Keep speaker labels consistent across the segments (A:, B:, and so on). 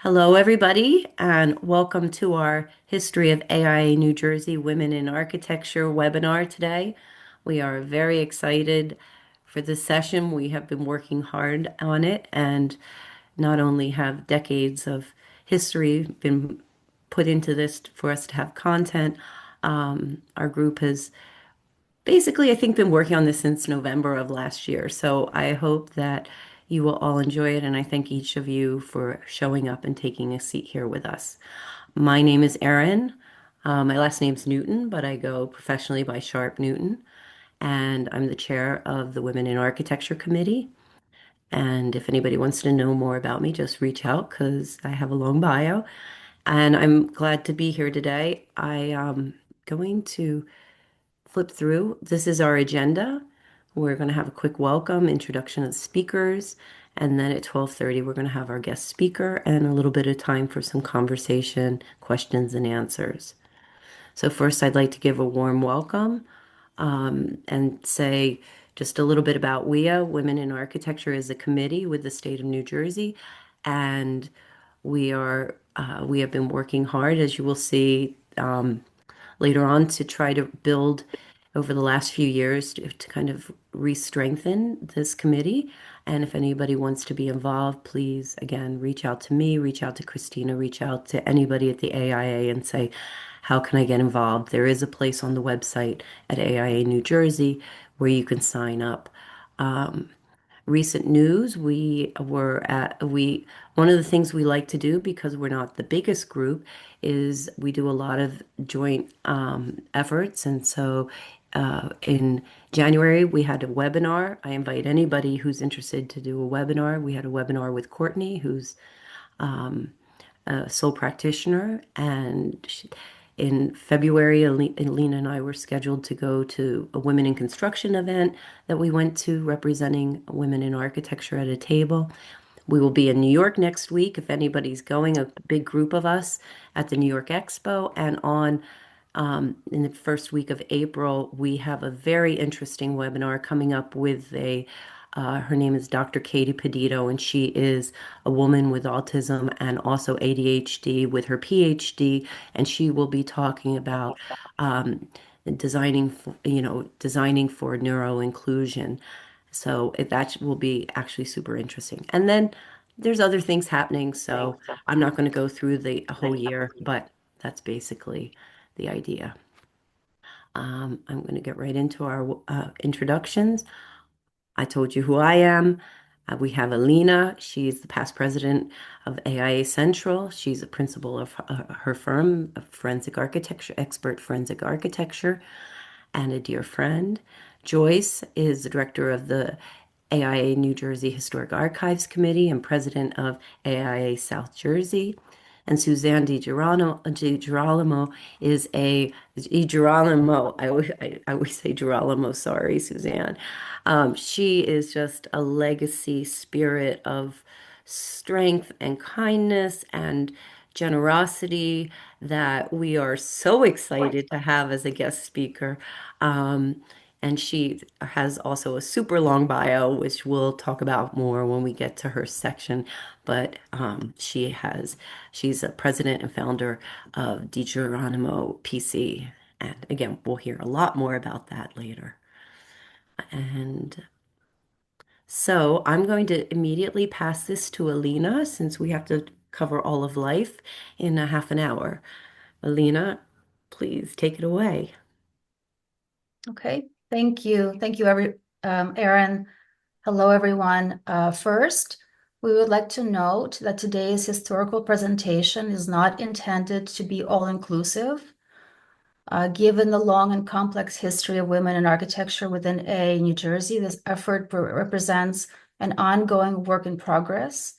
A: Hello, everybody, and welcome to our History of AIA New Jersey Women in Architecture webinar today. We are very excited for this session. We have been working hard on it, and not only have decades of history been put into this for us to have content, our group has basically, I think, been working on this since November of last year. So I hope that you will all enjoy it, and I thank each of you for showing up and taking a seat here with us. My name is Erin. My last name's Newton, but I go professionally by Sharp Newton, and I'm the chair of the Women in Architecture Committee. And if anybody wants to know more about me, just reach out because I have a long bio. And I'm glad to be here today. I am going to flip through. This is our agenda. We're going to have a quick welcome, introduction of the speakers, and then at 12:30 we're going to have our guest speaker and a little bit of time for some conversation, questions and answers. So first I'd like to give a warm welcome and say just a little bit about WIA, Women in Architecture, is a committee with the state of New Jersey, and we have been working hard, as you will see later on, to try to build over the last few years to kind of re-strengthen this committee. And if anybody wants to be involved, please, again, reach out to me, reach out to Christina, reach out to anybody at the AIA and say, how can I get involved? There is a place on the website at AIA New Jersey where you can sign up. Recent news, one of the things we like to do, because we're not the biggest group, is we do a lot of joint efforts. And so in January, we had a webinar. I invite anybody who's interested to do a webinar. We had a webinar with Courtney, who's a sole practitioner, and in February, Alina and I were scheduled to go to a Women in Construction event that we went to, representing women in architecture at a table. We will be in New York next week if anybody's going, a big group of us at the New York Expo. And in the first week of April, we have a very interesting webinar coming up with her name is Dr. Katie Pedito, and she is a woman with autism and also ADHD with her PhD, and she will be talking about designing for neuro inclusion. So that will be actually super interesting. And then there's other things happening, so I'm not going to go through the whole year, but that's basically the idea. I'm going to get right into our introductions. I told you who I am. We have Alina. She's the past president of AIA Central. She's a principal of her firm, a forensic architecture, expert forensic architecture, and a dear friend. Joyce is the director of the AIA New Jersey Historic Archives Committee and president of AIA South Jersey. And Suzanne DiGirolamo is DiGirolamo. I always say Girolamo. Sorry, Suzanne. She is just a legacy spirit of strength and kindness and generosity that we are so excited to have as a guest speaker. And she has also a super long bio, which we'll talk about more when we get to her section. But she's a president and founder of DiGironimo PC. And again, we'll hear a lot more about that later. And so I'm going to immediately pass this to Alina since we have to cover all of life in a half an hour. Alina, please take it away.
B: Okay, thank you. Thank you, Erin. Hello, everyone. First, we would like to note that today's historical presentation is not intended to be all-inclusive. Given the long and complex history of women in architecture within AIA New Jersey, this effort represents an ongoing work in progress.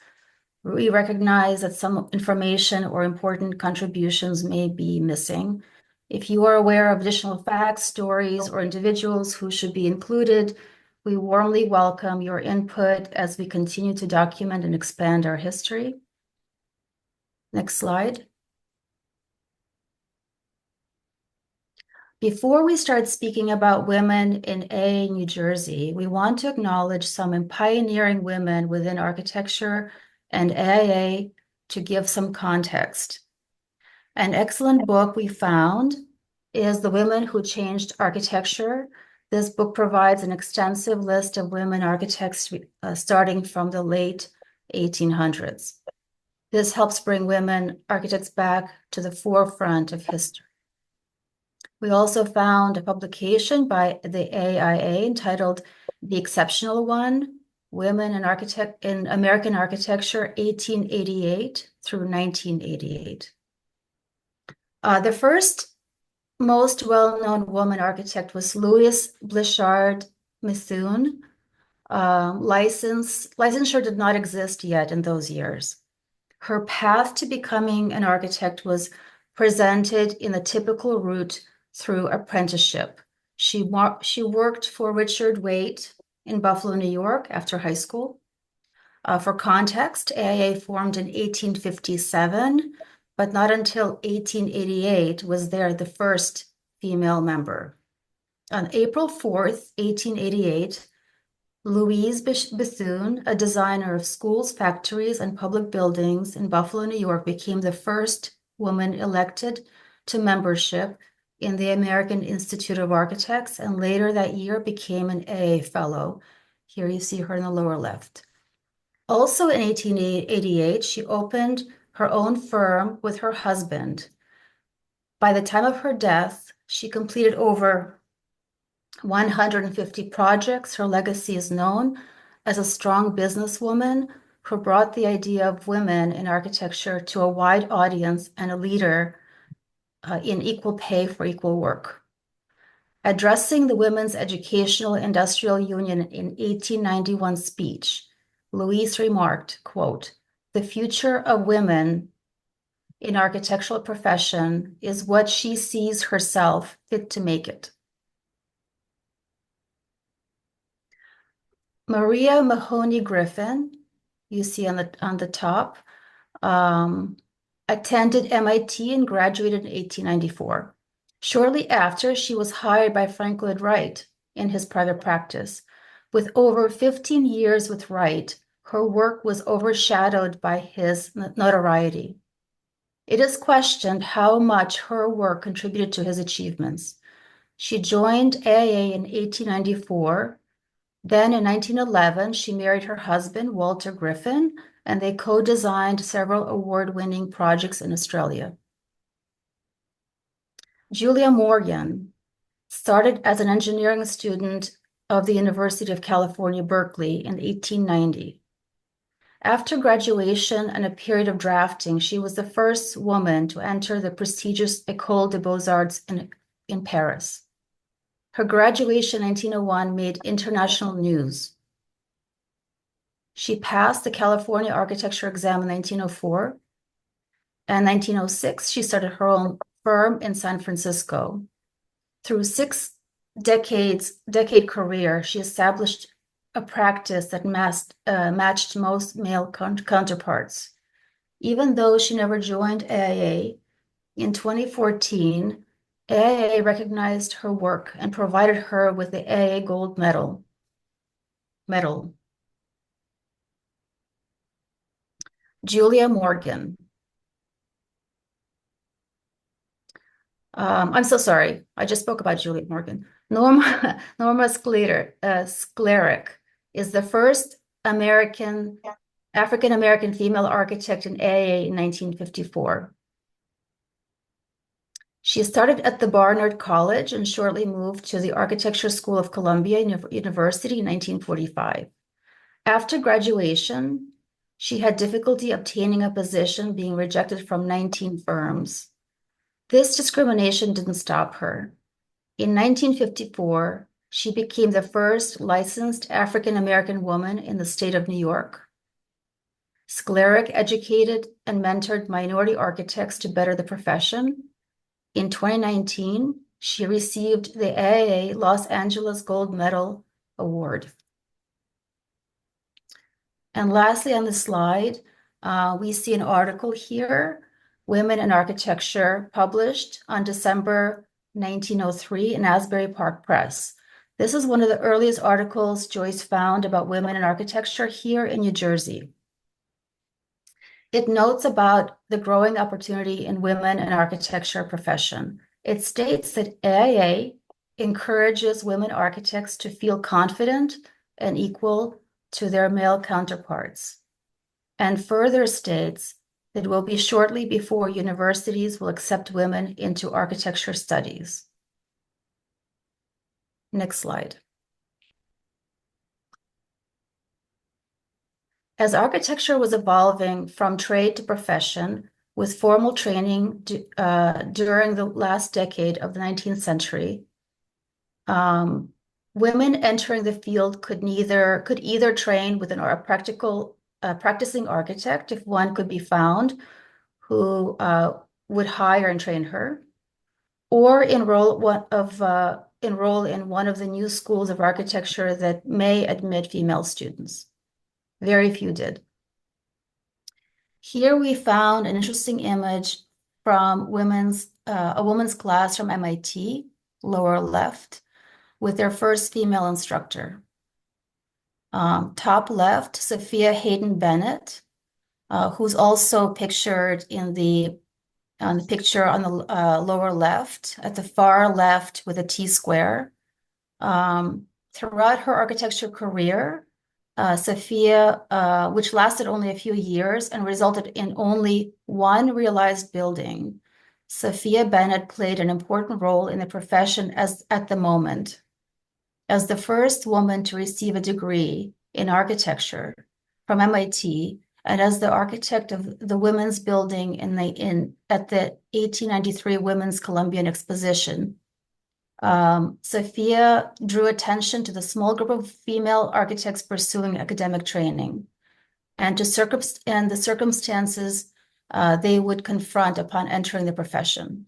B: We recognize that some information or important contributions may be missing. If you are aware of additional facts, stories, or individuals who should be included, we warmly welcome your input as we continue to document and expand our history. Next slide. Before we start speaking about women in AIA New Jersey, we want to acknowledge some pioneering women within architecture and AIA to give some context. An excellent book we found is The Women Who Changed Architecture. This book provides an extensive list of women architects starting from the late 1800s. This helps bring women architects back to the forefront of history. We also found a publication by the AIA entitled The Exceptional One, Women in American Architecture, 1888 through 1988. The first most well-known woman architect was Louise Blichard Methuen. Licensure did not exist yet in those years. Her path to becoming an architect was presented in the typical route through apprenticeship. She worked for Richard Waite in Buffalo, New York after high school. For context, AIA formed in 1857, but not until 1888 was there the first female member. On April 4th, 1888, Louise Bethune, a designer of schools, factories, and public buildings in Buffalo, New York, became the first woman elected to membership in the American Institute of Architects, and later that year became an AIA Fellow. Here you see her in the lower left. Also in 1888, she opened her own firm with her husband. By the time of her death, she completed over 150 projects. Her legacy is known as a strong businesswoman who brought the idea of women in architecture to a wide audience and a leader in equal pay for equal work. Addressing the Women's Educational Industrial Union in 1891 speech, Louise remarked, quote, "The future of women in architectural profession is what she sees herself fit to make it." Maria Mahoney Griffin, you see on the top, attended MIT and graduated in 1894. Shortly after, she was hired by Frank Lloyd Wright in his private practice. With over 15 years with Wright, her work was overshadowed by his notoriety. It is questioned how much her work contributed to his achievements. She joined AIA in 1894. Then in 1911, she married her husband, Walter Griffin, and they co-designed several award-winning projects in Australia. Julia Morgan started as an engineering student of the University of California, Berkeley in 1890. After graduation and a period of drafting, she was the first woman to enter the prestigious École des Beaux-Arts in Paris. Her graduation in 1901 made international news. She passed the California architecture exam in 1904. And 1906, she started her own firm in San Francisco. Through decade career, she established a practice that matched most male counterparts. Even though she never joined AIA, in 2014, AIA recognized her work and provided her with the AIA Gold Medal. Julia Morgan. I'm so sorry. I just spoke about Julia Morgan. Norma Sklaric is the first African-American female architect in AIA in 1954. She started at the Barnard College and shortly moved to the Architecture School of Columbia University in 1945. After graduation, she had difficulty obtaining a position, being rejected from 19 firms. This discrimination didn't stop her. In 1954, she became the first licensed African-American woman in the state of New York. Sklaric educated and mentored minority architects to better the profession. In 2019, she received the AIA Los Angeles Gold Medal Award. And lastly, on the slide, we see an article here, Women in Architecture, published on December 1903 in Asbury Park Press. This is one of the earliest articles Joyce found about women in architecture here in New Jersey. it notes about the growing opportunity in women in architecture profession. It states that AIA encourages women architects to feel confident and equal to their male counterparts, and further states that it will be shortly before universities will accept women into architecture studies. Next slide. As architecture was evolving from trade to profession, with formal training during the last decade of the 19th century, women entering the field could either train with a practicing architect, if one could be found, who would hire and train her, or enroll in one of the new schools of architecture that may admit female students. Very few did. Here we found an interesting image from a woman's class from MIT, lower left, with their first female instructor. Top left, Sophia Hayden Bennett, who's also pictured on the picture on the lower left, at the far left with a T-square. Throughout her architecture career, Sophia, which lasted only a few years and resulted in only one realized building, Sophia Bennett played an important role in the profession at the moment. As the first woman to receive a degree in architecture from MIT, and as the architect of the women's building at the 1893 Women's Columbian Exposition, Sophia drew attention to the small group of female architects pursuing academic training and the circumstances they would confront upon entering the profession.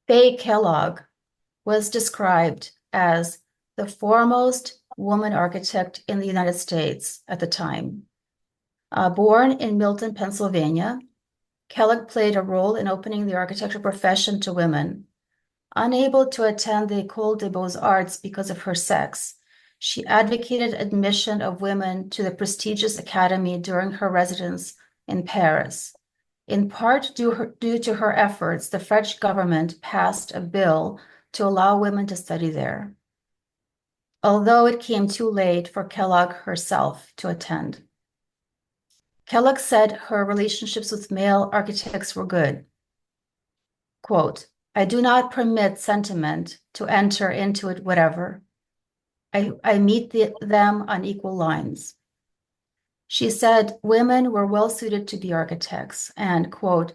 B: Faye Kellogg was described as the foremost woman architect in the United States at the time. Born in Milton, Pennsylvania, Kellogg played a role in opening the architecture profession to women. Unable to attend the École des Beaux-Arts because of her sex, she advocated admission of women to the prestigious academy during her residence in Paris. In part due to her efforts, the French government passed a bill to allow women to study there, although it came too late for Kellogg herself to attend. Kellogg said her relationships with male architects were good. Quote, "I do not permit sentiment to enter into it whatever. I meet them on equal lines." She said women were well suited to be architects and, quote,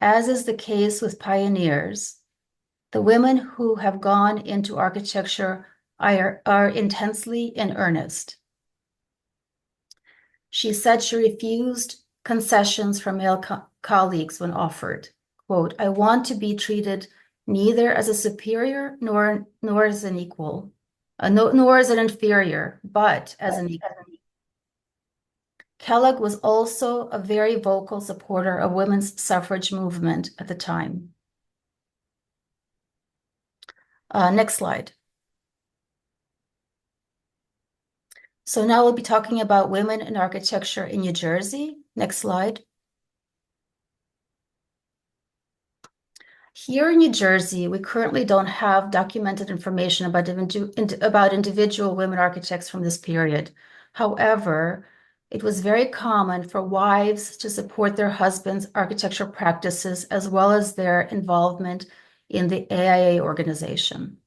B: "as is the case with pioneers, the women who have gone into architecture are intensely in earnest." She said she refused concessions from male colleagues when offered. Quote, "I want to be treated neither as a superior nor as an equal, nor as an inferior, but as an equal." Kellogg was also a very vocal supporter of women's suffrage movement at the time. Next slide. So now we'll be talking about women in architecture in New Jersey. Next slide. Here in New Jersey, we currently don't have documented information about individual women architects from this period. However, it was very common for wives to support their husbands' architecture practices as well as their involvement in the AIA organization.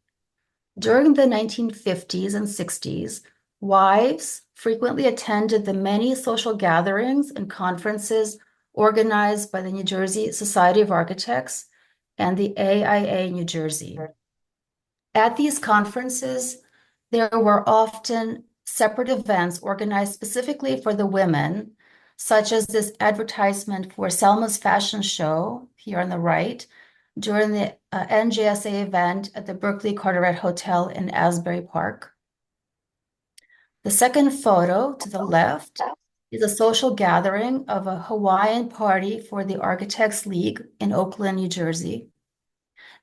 B: During the 1950s and 60s, wives frequently attended the many social gatherings and conferences organized by the New Jersey Society of Architects and the AIA New Jersey. At these conferences, there were often separate events organized specifically for the women, such as this advertisement for Selma's fashion show here on the right during the NJSA event at the Berkeley Carteret Hotel in Asbury Park. The second photo to the left is a social gathering of a Hawaiian party for the Architects League in Oakland, New Jersey.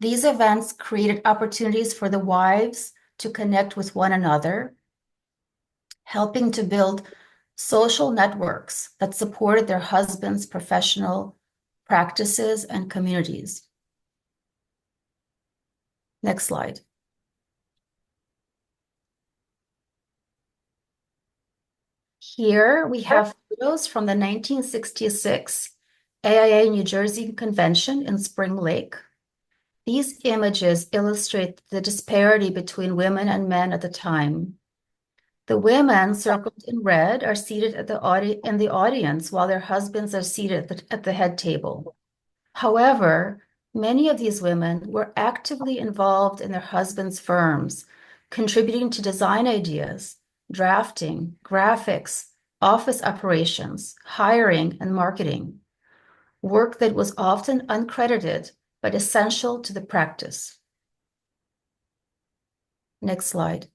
B: These events created opportunities for the wives to connect with one another, helping to build social networks that supported their husbands' professional practices and communities. Next slide. Here we have photos from the 1966 AIA New Jersey convention in Spring Lake. These images illustrate the disparity between women and men at the time. The women circled in red are seated in the audience while their husbands are seated at the head table. However, many of these women were actively involved in their husbands' firms, contributing to design ideas, drafting, graphics, office operations, hiring, and marketing, work that was often uncredited but essential to the practice. Next slide.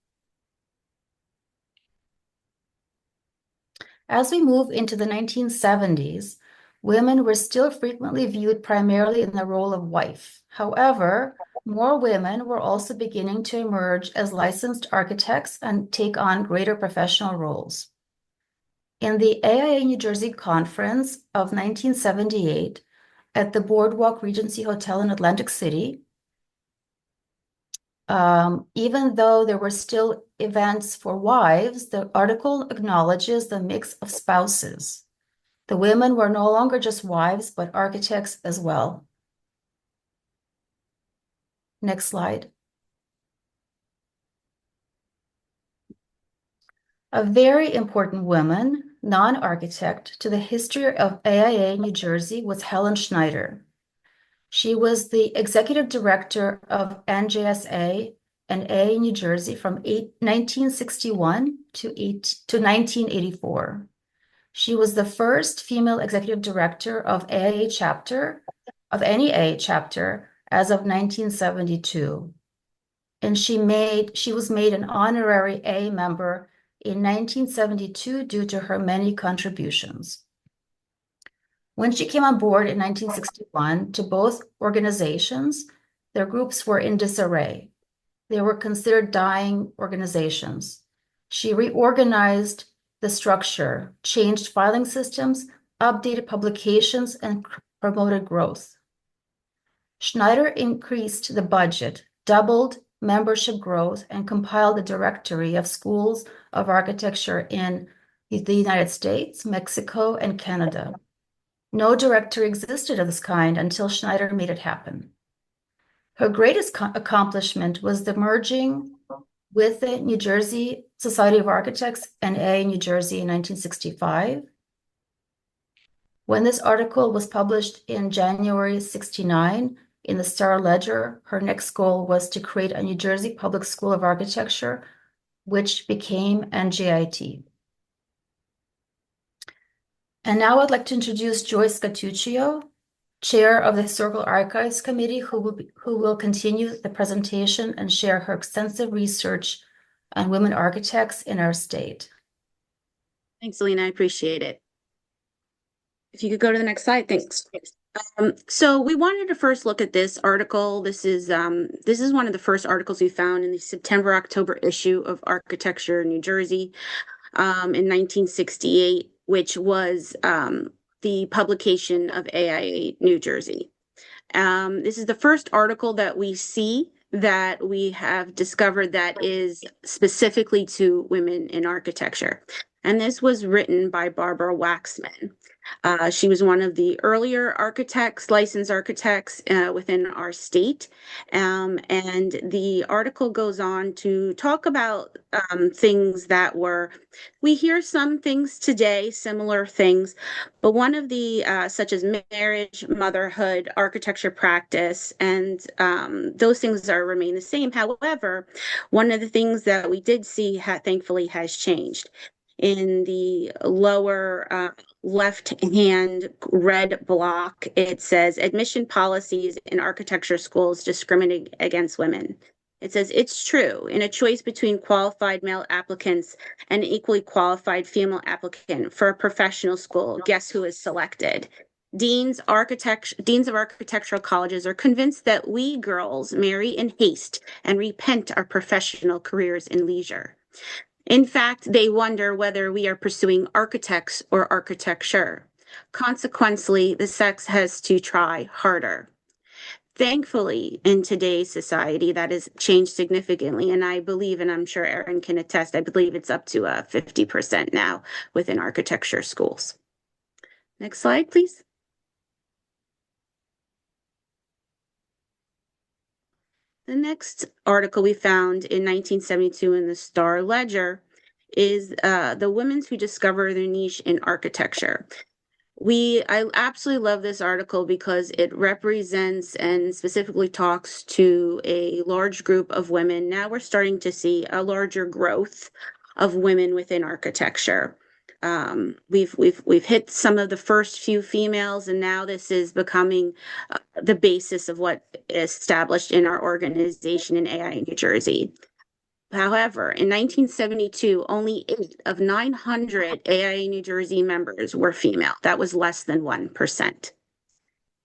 B: As we move into the 1970s, women were still frequently viewed primarily in the role of wife. However, more women were also beginning to emerge as licensed architects and take on greater professional roles. In the AIA New Jersey Conference of 1978 at the Boardwalk Regency Hotel in Atlantic City, even though there were still events for wives, the article acknowledges the mix of spouses. The women were no longer just wives, but architects as well. Next slide. A very important woman, non-architect, to the history of AIA New Jersey was Helen Schneider. She was the executive director of NJSA and AIA New Jersey from 1961 to 1984. She was the first female executive director of AIA chapter, of any AIA chapter, as of 1972. And she was made an honorary A member in 1972 due to her many contributions. When she came on board in 1961 to both organizations, their groups were in disarray. They were considered dying organizations. She reorganized the structure, changed filing systems, updated publications, and promoted growth. Schneider increased the budget, doubled membership growth, and compiled a directory of schools of architecture in the United States, Mexico, and Canada. No directory existed of this kind until Schneider made it happen. Her greatest accomplishment was the merging with the New Jersey Society of Architects and AIA New Jersey in 1965. When this article was published in January 1969 in the Star Ledger, her next goal was to create a New Jersey Public School of Architecture, which became NJIT. And now I'd like to introduce Joyce Gattuccio, Chair of the Historical Archives Committee, who will continue the presentation and share her extensive research on women architects in our state.
C: Thanks, Alina. I appreciate it. If you could go to the next slide, thanks. So we wanted to first look at this article. This is one of the first articles we found in the September-October issue of Architecture New Jersey in 1968, which was the publication of AIA New Jersey. This is the first article that we see that we have discovered that is specifically to women in architecture. And this was written by Barbara Waxman. She was one of the earlier architects, licensed architects within our state. And the article goes on to talk about things that we hear some things today, similar things, but one of the, such as marriage, motherhood, architecture practice, and those things remain the same. However, one of the things that we did see, thankfully, has changed. In the lower left-hand red block, it says admission policies in architecture schools discriminate against women. It says it's true. In a choice between qualified male applicants and equally qualified female applicant for a professional school, guess who is selected? Deans of architectural colleges are convinced that we girls marry in haste and repent our professional careers in leisure. In fact, they wonder whether we are pursuing architects or architecture. Consequently, the sex has to try harder. Thankfully, in today's society, that has changed significantly. And I believe, and I'm sure Erin can attest, I believe it's up to 50% now within architecture schools. Next slide, please. The next article we found in 1972 in the Star Ledger is the women who discover their niche in architecture. I absolutely love this article because it represents and specifically talks to a large group of women. Now we're starting to see a larger growth of women within architecture. We've hit some of the first few females, and now this is becoming the basis of what is established in our organization in AIA New Jersey. However, in 1972, only 8 of 900 AIA New Jersey members were female. That was less than 1%.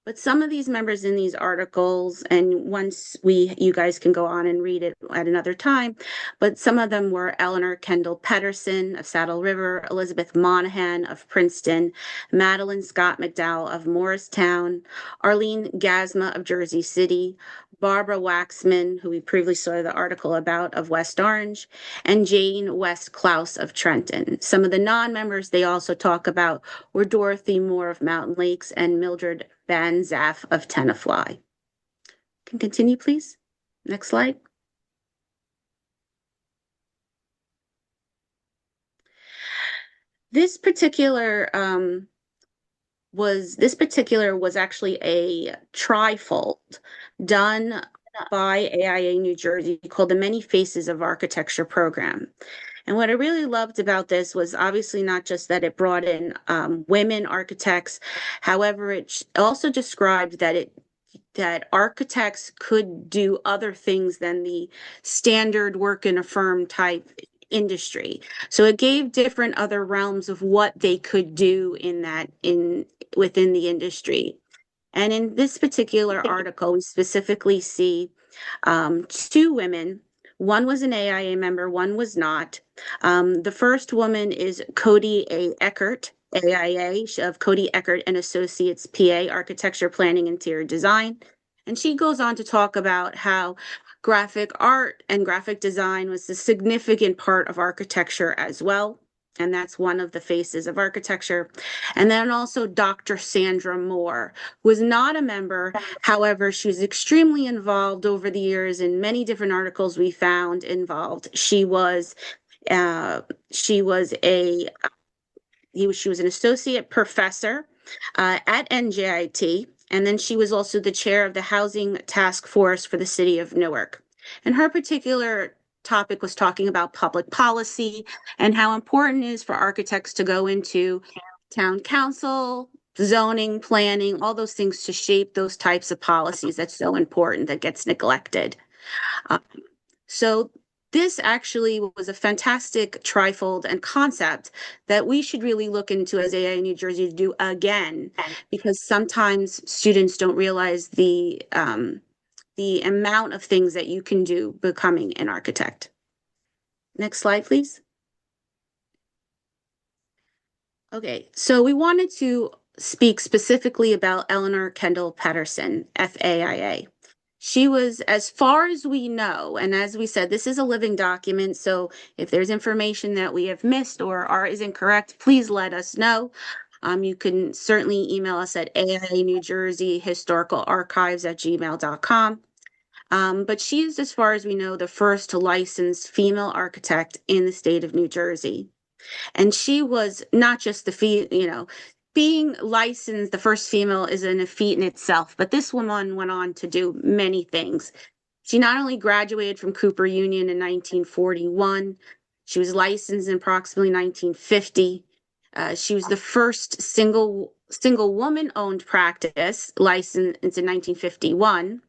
C: But some of these members in these articles, and you guys can go on and read it at another time, but some of them were Eleanor Kendall Pedersen of Saddle River, Elizabeth Monahan of Princeton, Madeline Scott McDowell of Morristown, Arlene Gasma of Jersey City, Barbara Waxman, who we previously saw the article about, of West Orange, and Jane West Klaus of Trenton. Some of the non-members they also talk about were Dorothy Moore of Mountain Lakes and Mildred Banzaf of Tenafly. Can continue, please. Next slide. This particular was actually a trifold done by AIA New Jersey called the Many Faces of Architecture program. And what I really loved about this was obviously not just that it brought in women architects. However, it also described that architects could do other things than the standard work in a firm type industry. So it gave different other realms of what they could do within the industry. And in this particular article, we specifically see 2 women. One was an AIA member, one was not. The first woman is Cody A. Eckert, AIA, of Cody Eckert and Associates, PA, Architecture, Planning, Interior Design. And she goes on to talk about how graphic art and graphic design was a significant part of architecture as well. And that's one of the faces of architecture. And then also Dr. Sandra Moore was not a member. However, she was extremely involved over the years in many different articles we found involved. She was an associate professor at NJIT, and then she was also the chair of the Housing Task Force for the City of Newark. And her particular topic was talking about public policy and how important it is for architects to go into town council, zoning, planning, all those things to shape those types of policies that's so important that gets neglected. So this actually was a fantastic trifold and concept that we should really look into as AIA New Jersey to do again, because sometimes students don't realize the amount of things that you can do becoming an architect. Next slide, please. Okay, so we wanted to speak specifically about Eleanor Kendall Patterson, FAIA. She was, as far as we know, and as we said, this is a living document, so if there's information that we have missed or is incorrect, please let us know. You can certainly email us at AIA New Jersey Historical Archives at gmail.com. But she is, as far as we know, the first licensed female architect in the state of New Jersey. And she was not just being licensed, the first female is a feat in itself, but this woman went on to do many things. She not only graduated from Cooper Union in 1941, she was licensed in approximately 1950. She was the first single woman-owned practice licensed in 1951.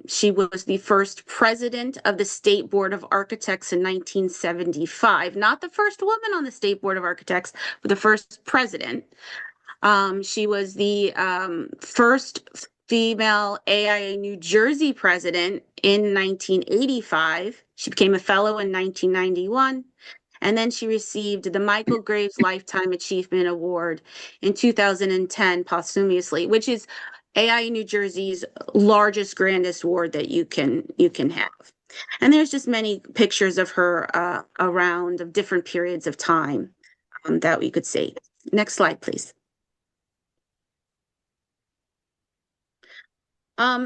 C: She was the first president of the State Board of Architects in 1975. Not the first woman on the State Board of Architects, but the first president. She was the first female AIA New Jersey president in 1985. She became a fellow in 1991. And then she received the Michael Graves Lifetime Achievement Award in 2010 posthumously, which is AIA New Jersey's largest, grandest award that you can have. And there's just many pictures of her around of different periods of time that we could see. Next slide, please.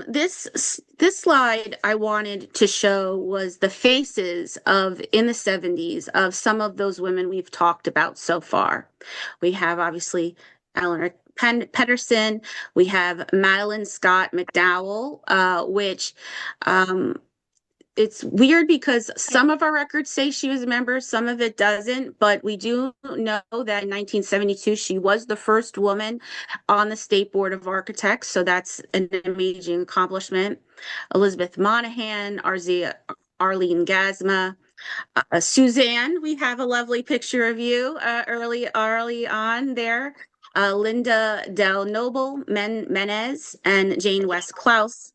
C: This slide I wanted to show was the faces of in the 70s of some of those women we've talked about so far. We have obviously Eleanor Pedersen, we have Madeline Scott McDowell, which it's weird because some of our records say she was a member, some of it doesn't, but we do know that in 1972 she was the first woman on the State Board of Architects, so that's an amazing accomplishment. Elizabeth Monahan, Arlene Gasma, Suzanne, we have a lovely picture of you early on there. Linda Del Noble Menez and Jane West Klaus.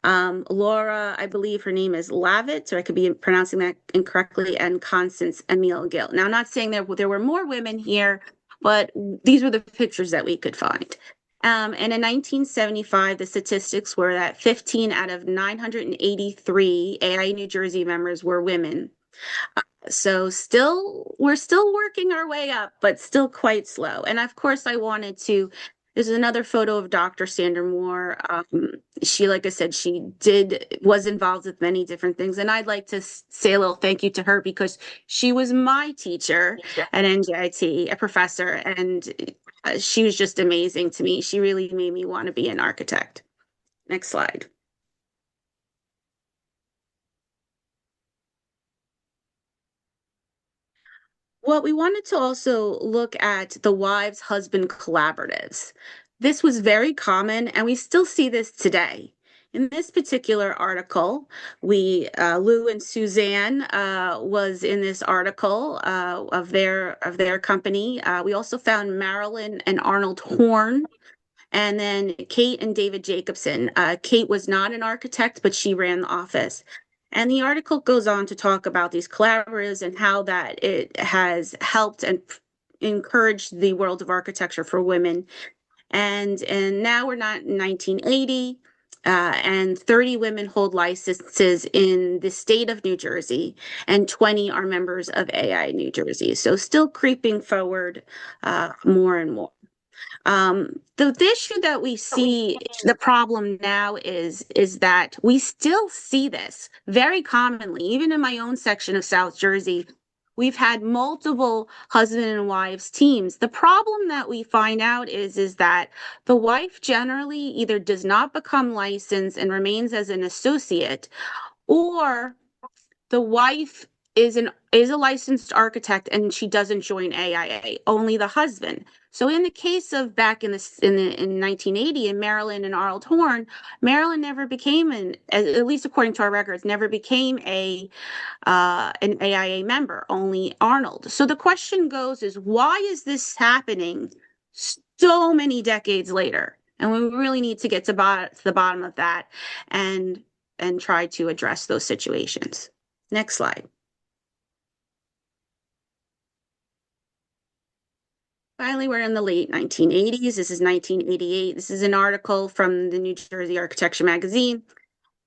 C: Laura, I believe her name is Lavitt, or I could be pronouncing that incorrectly, and Constance Emile Gill. Now, I'm not saying there were more women here, but these were the pictures that we could find. And in 1975, the statistics were that 15 out of 983 AIA New Jersey members were women. So we're still working our way up, but still quite slow. And of course, there's another photo of Dr. Sandra Moore. She, like I said, was involved with many different things. And I'd like to say a little thank you to her because she was my teacher at NJIT, a professor, and she was just amazing to me. She really made me want to be an architect. Next slide. Well, we wanted to also look at the wives husband collaboratives. This was very common, and we still see this today. In this particular article, Lou and Suzanne was in this article of their company. We also found Marilyn and Arnold Horn, and then Kate and David Jacobson. Kate was not an architect, but she ran the office. And the article goes on to talk about these collaboratives and how that it has helped and encouraged the world of architecture for women. And now we're not in 1980, and 30 women hold licenses in the state of New Jersey, and 20 are members of AI New Jersey. So still creeping forward more and more. The issue that we see, the problem now is that we still see this very commonly, even in my own section of South Jersey. We've had multiple husband and wives teams. The problem that we find out is that the wife generally either does not become licensed and remains as an associate, or the wife is a licensed architect and she doesn't join AIA, only the husband. So in the case of back in 1980 in Maryland and Arnold Horn, Maryland never became at least according to our records, never became an AIA member, only Arnold. So the question goes is why is this happening so many decades later? And we really need to get to the bottom of that and try to address those situations. Next slide. Finally, we're in the late 1980s. This is 1988. This is an article from the New Jersey Architecture magazine.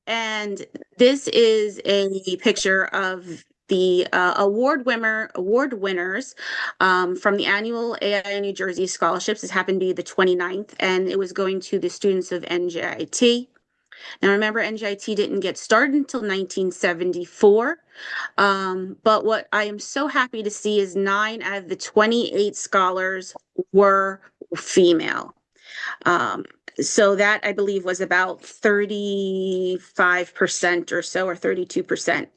C: And this is a picture of the award winners from the annual AIA New Jersey scholarships. This happened to be the 29th, and it was going to the students of NJIT. Now, remember, NJIT didn't get started until 1974. But what I am so happy to see is 9 out of the 28 scholars were female. So that I believe was about 35% or so, or 32%.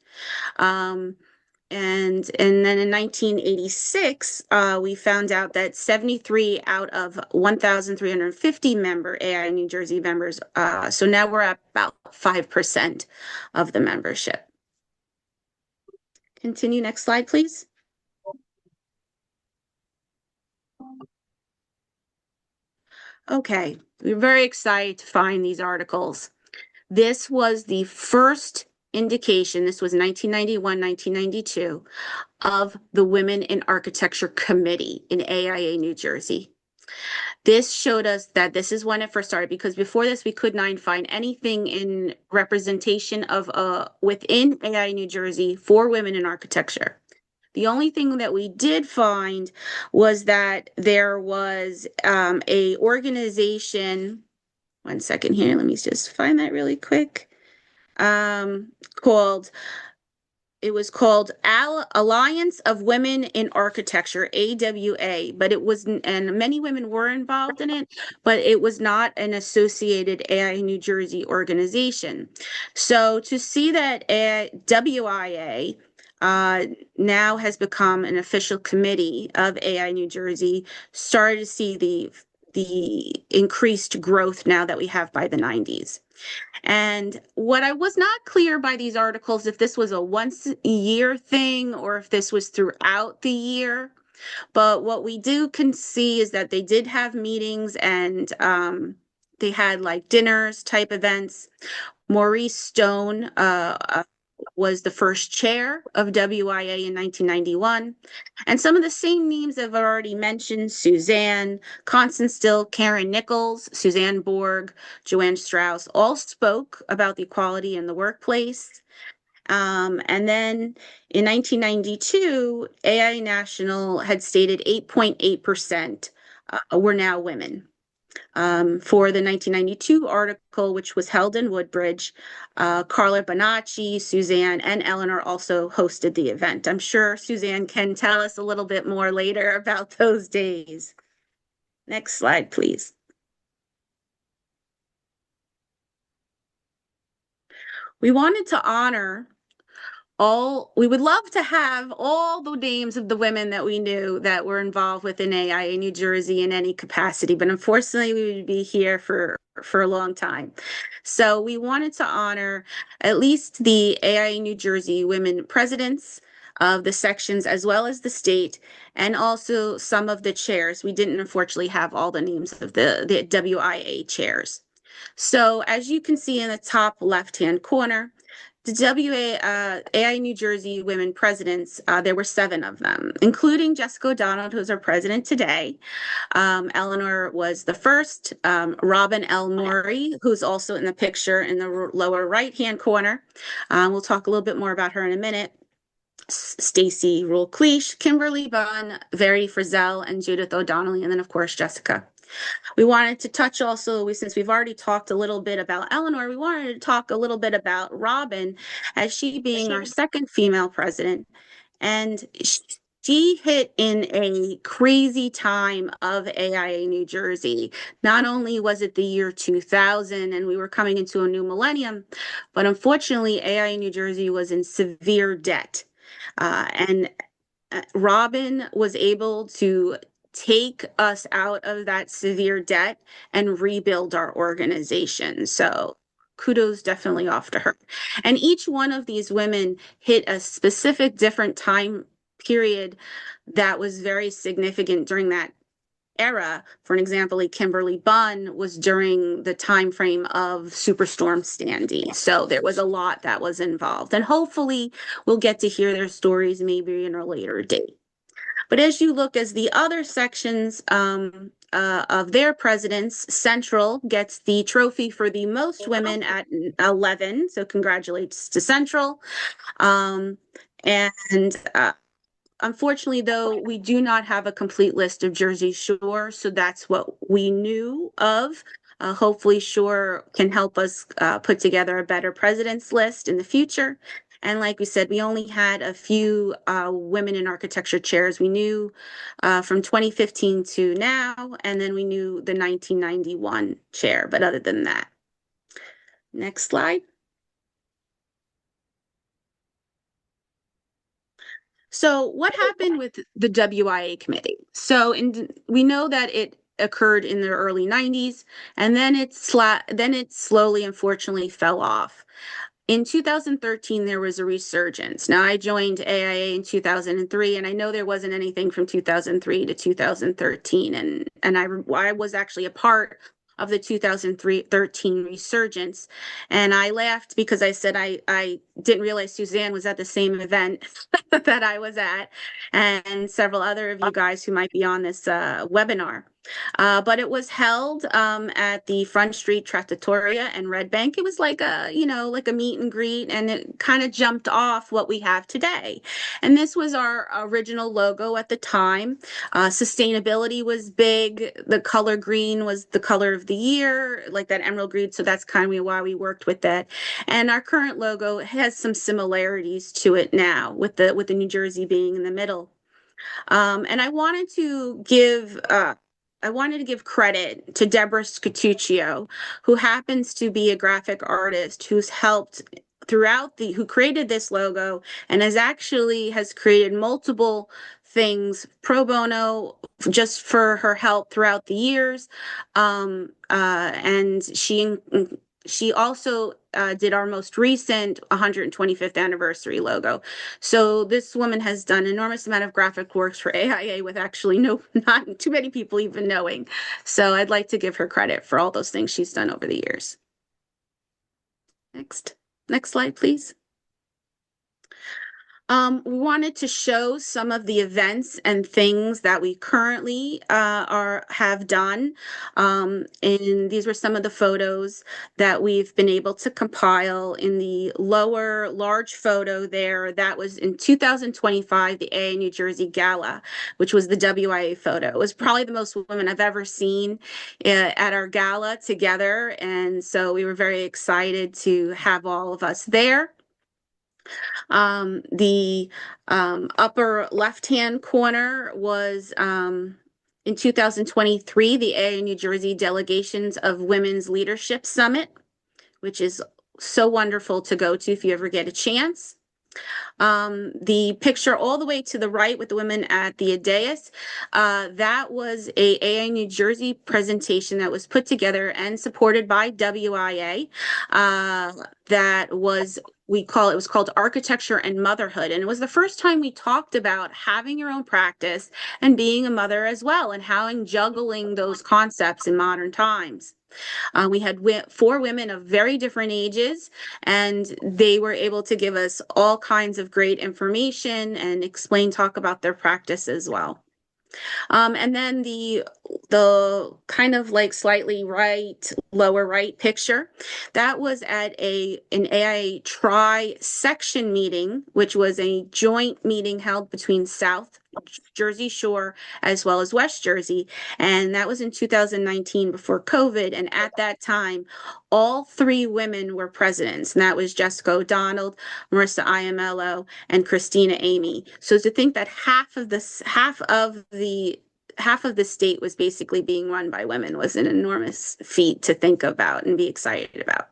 C: And then in 1986, we found out that 73 out of 1,350 member AIA New Jersey members. So now we're at about 5% of the membership. Continue. Next slide, please. Okay, we're very excited to find these articles. This was the first indication, this was 1991, 1992, of the Women in Architecture Committee in AIA New Jersey. This showed us that this is when it first started, because before this we could not find anything in representation of within AIA New Jersey for women in architecture. The only thing that we did find was that there was a organization. One second here, let me just find that really quick. Called It was called Alliance of Women in Architecture, AWA, but it was, and many women were involved in it, but it was not an associated AIA New Jersey organization. So to see that WIA now has become an official committee of AIA New Jersey, started to see the increased growth now that we have by the 90s. And what I was not clear by these articles, if this was a once a year thing or if this was throughout the year. But what we can see is that they did have meetings, and they had like dinners type events. Maurice Stone was the first chair of WIA in 1991. And some of the same names I've already mentioned: Suzanne, Constance Still, Karen Nichols, Suzanne Borg, Joanne Strauss, all spoke about the equality in the workplace. And then in 1992, AIA National had stated 8.8% were now women. For the 1992 article, which was held in Woodbridge, Carla Bonacci, Suzanne, and Eleanor also hosted the event. I'm sure Suzanne can tell us a little bit more later about those days. Next slide, please. We wanted to honor we would love to have all the names of the women that we knew that were involved within AIA New Jersey in any capacity, but unfortunately we would be here for a long time. So we wanted to honor at least the AIA New Jersey women presidents of the sections, as well as the state, and also some of the chairs. We didn't unfortunately have all the names of the WIA chairs. So as you can see in the top left-hand corner, the AIA New Jersey women presidents, there were 7 of them, including Jessica O'Donnell, who's our president today. Eleanor was the first. Robin L. Morey, who's also in the picture in the lower right-hand corner. We'll talk a little bit more about her in a minute. Stacy Rule-Cleish, Kimberly Bunn, Verity Frizzell, and Judith O'Donnell, and then, of course, Jessica. We wanted to touch also, since we've already talked a little bit about Eleanor, we wanted to talk a little bit about Robin, as she being our second female president. And she hit in a crazy time of AIA New Jersey. Not only was it the year 2000 and we were coming into a new millennium, but unfortunately AIA New Jersey was in severe debt. And Robin was able to take us out of that severe debt and rebuild our organization. So kudos definitely off to her. And each one of these women hit a specific different time period that was very significant during that era. For an example, like Kimberly Bunn was during the time frame of Superstorm Sandy. So there was a lot that was involved. And hopefully we'll get to hear their stories maybe in a later date. But as you look as the other sections of their presidents, Central gets the trophy for the most women at 11. So congratulations to Central. Unfortunately, though, we do not have a complete list of Jersey Shore. So that's what we knew of. Hopefully Shore can help us put together a better president's list in the future. And like we said, we only had a few women in architecture chairs. We knew from 2015 to now, and then we knew the 1991 chair. But other than that, next slide. So what happened with the WIA committee? So we know that it occurred in the early 90s, and then it slowly, unfortunately, fell off. In 2013, there was a resurgence. Now, I joined AIA in 2003, and I know there wasn't anything from 2003 to 2013. And I was actually a part of the 2013 resurgence. And I laughed because I said I didn't realize Suzanne was at the same event that I was at, and several other of you guys who might be on this webinar. But it was held at the Front Street Trattoria in Red Bank. It was like a, like a meet and greet, and it kind of jumped off what we have today. And this was our original logo at the time. Sustainability was big. The color green was the color of the year, like that emerald green. So that's kind of why we worked with that. And our current logo has some similarities to it now, with the New Jersey being in the middle. And I wanted to give credit to Deborah Scatuccio, who happens to be a graphic artist who's helped who created this logo and has created multiple things pro bono just for her help throughout the years. And she also did our most recent 125th anniversary logo. So this woman has done an enormous amount of graphic works for AIA with actually not too many people even knowing. So I'd like to give her credit for all those things she's done over the years. Next slide, please. We wanted to show some of the events and things that we currently have done. And these were some of the photos that we've been able to compile. In the lower large photo there, that was in 2025, the AIA New Jersey Gala, which was the WIA photo. It was probably the most women I've ever seen at our gala together. And so we were very excited to have all of us there. The upper left-hand corner was in 2023, the AIA New Jersey Delegations of Women's Leadership Summit, which is so wonderful to go to if you ever get a chance. The picture all the way to the right with the women at the dais, that was a AIA New Jersey presentation that was put together and supported by WIA. That was it was called Architecture and Motherhood. And it was the first time we talked about having your own practice and being a mother as well, and how juggling those concepts in modern times. We had 4 women of very different ages, and they were able to give us all kinds of great information and talk about their practice as well. And then the kind of like slightly lower right picture, that was at an AIA tri-section meeting, which was a joint meeting held between South Jersey Shore as well as West Jersey. And that was in 2019 before COVID. And at that time, all 3 women were presidents, and that was Jessica O'Donnell, Marissa Iamello, and Christina Amy. So to think that half of the state was basically being run by women was an enormous feat to think about and be excited about.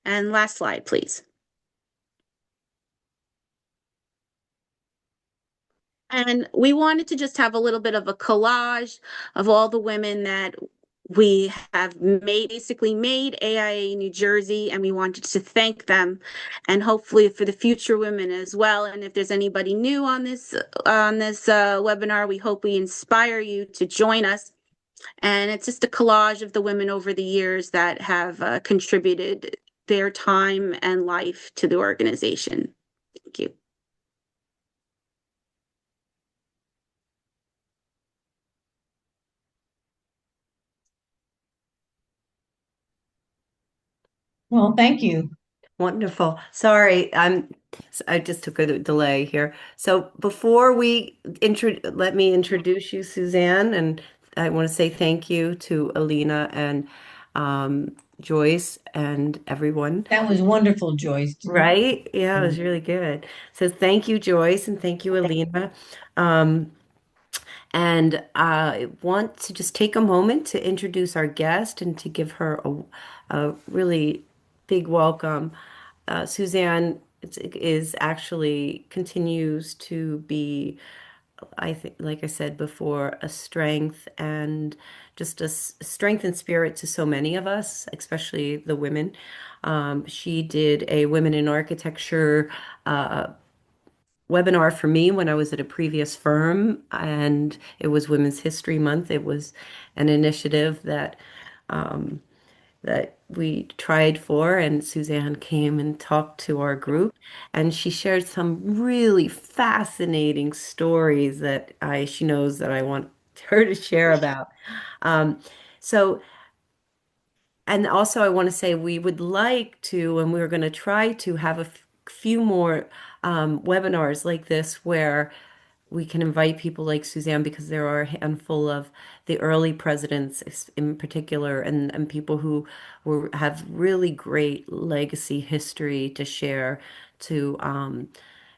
C: And last slide, please. And we wanted to just have a little bit of a collage of all the women that we have basically made AIA New Jersey, and we wanted to thank them, and hopefully for the future women as well. And if there's anybody new on this webinar, we hope we inspire you to join us. And it's just a collage of the women over the years that have contributed their time and life to the organization. Thank you.
D: Well, thank you.
A: Wonderful. Sorry, I just took a delay here. So before let me introduce you, Suzanne, and I want to say thank you to Alina and Joyce and everyone.
D: That was wonderful, Joyce.
A: Right? Yeah, it was really good. So thank you, Joyce, and thank you, Alina. Um, and I want to just take a moment to introduce our guest and to give her a really big welcome. Suzanne is actually continues to be, I think, like I said before, a strength and just strength and spirit to so many of us, especially the women. She did a Women in Architecture webinar for me when I was at a previous firm, and it was Women's History Month. It was an initiative that um, that we tried for, and Suzanne came and talked to our group, and she shared some really fascinating stories that she knows that I want her to share about. Um, so, and also I want to say we would like to, and we're going to try to have a few more webinars like this where we can invite people like Suzanne because there are a handful of the early presidents in particular and people who have really great legacy history to share, to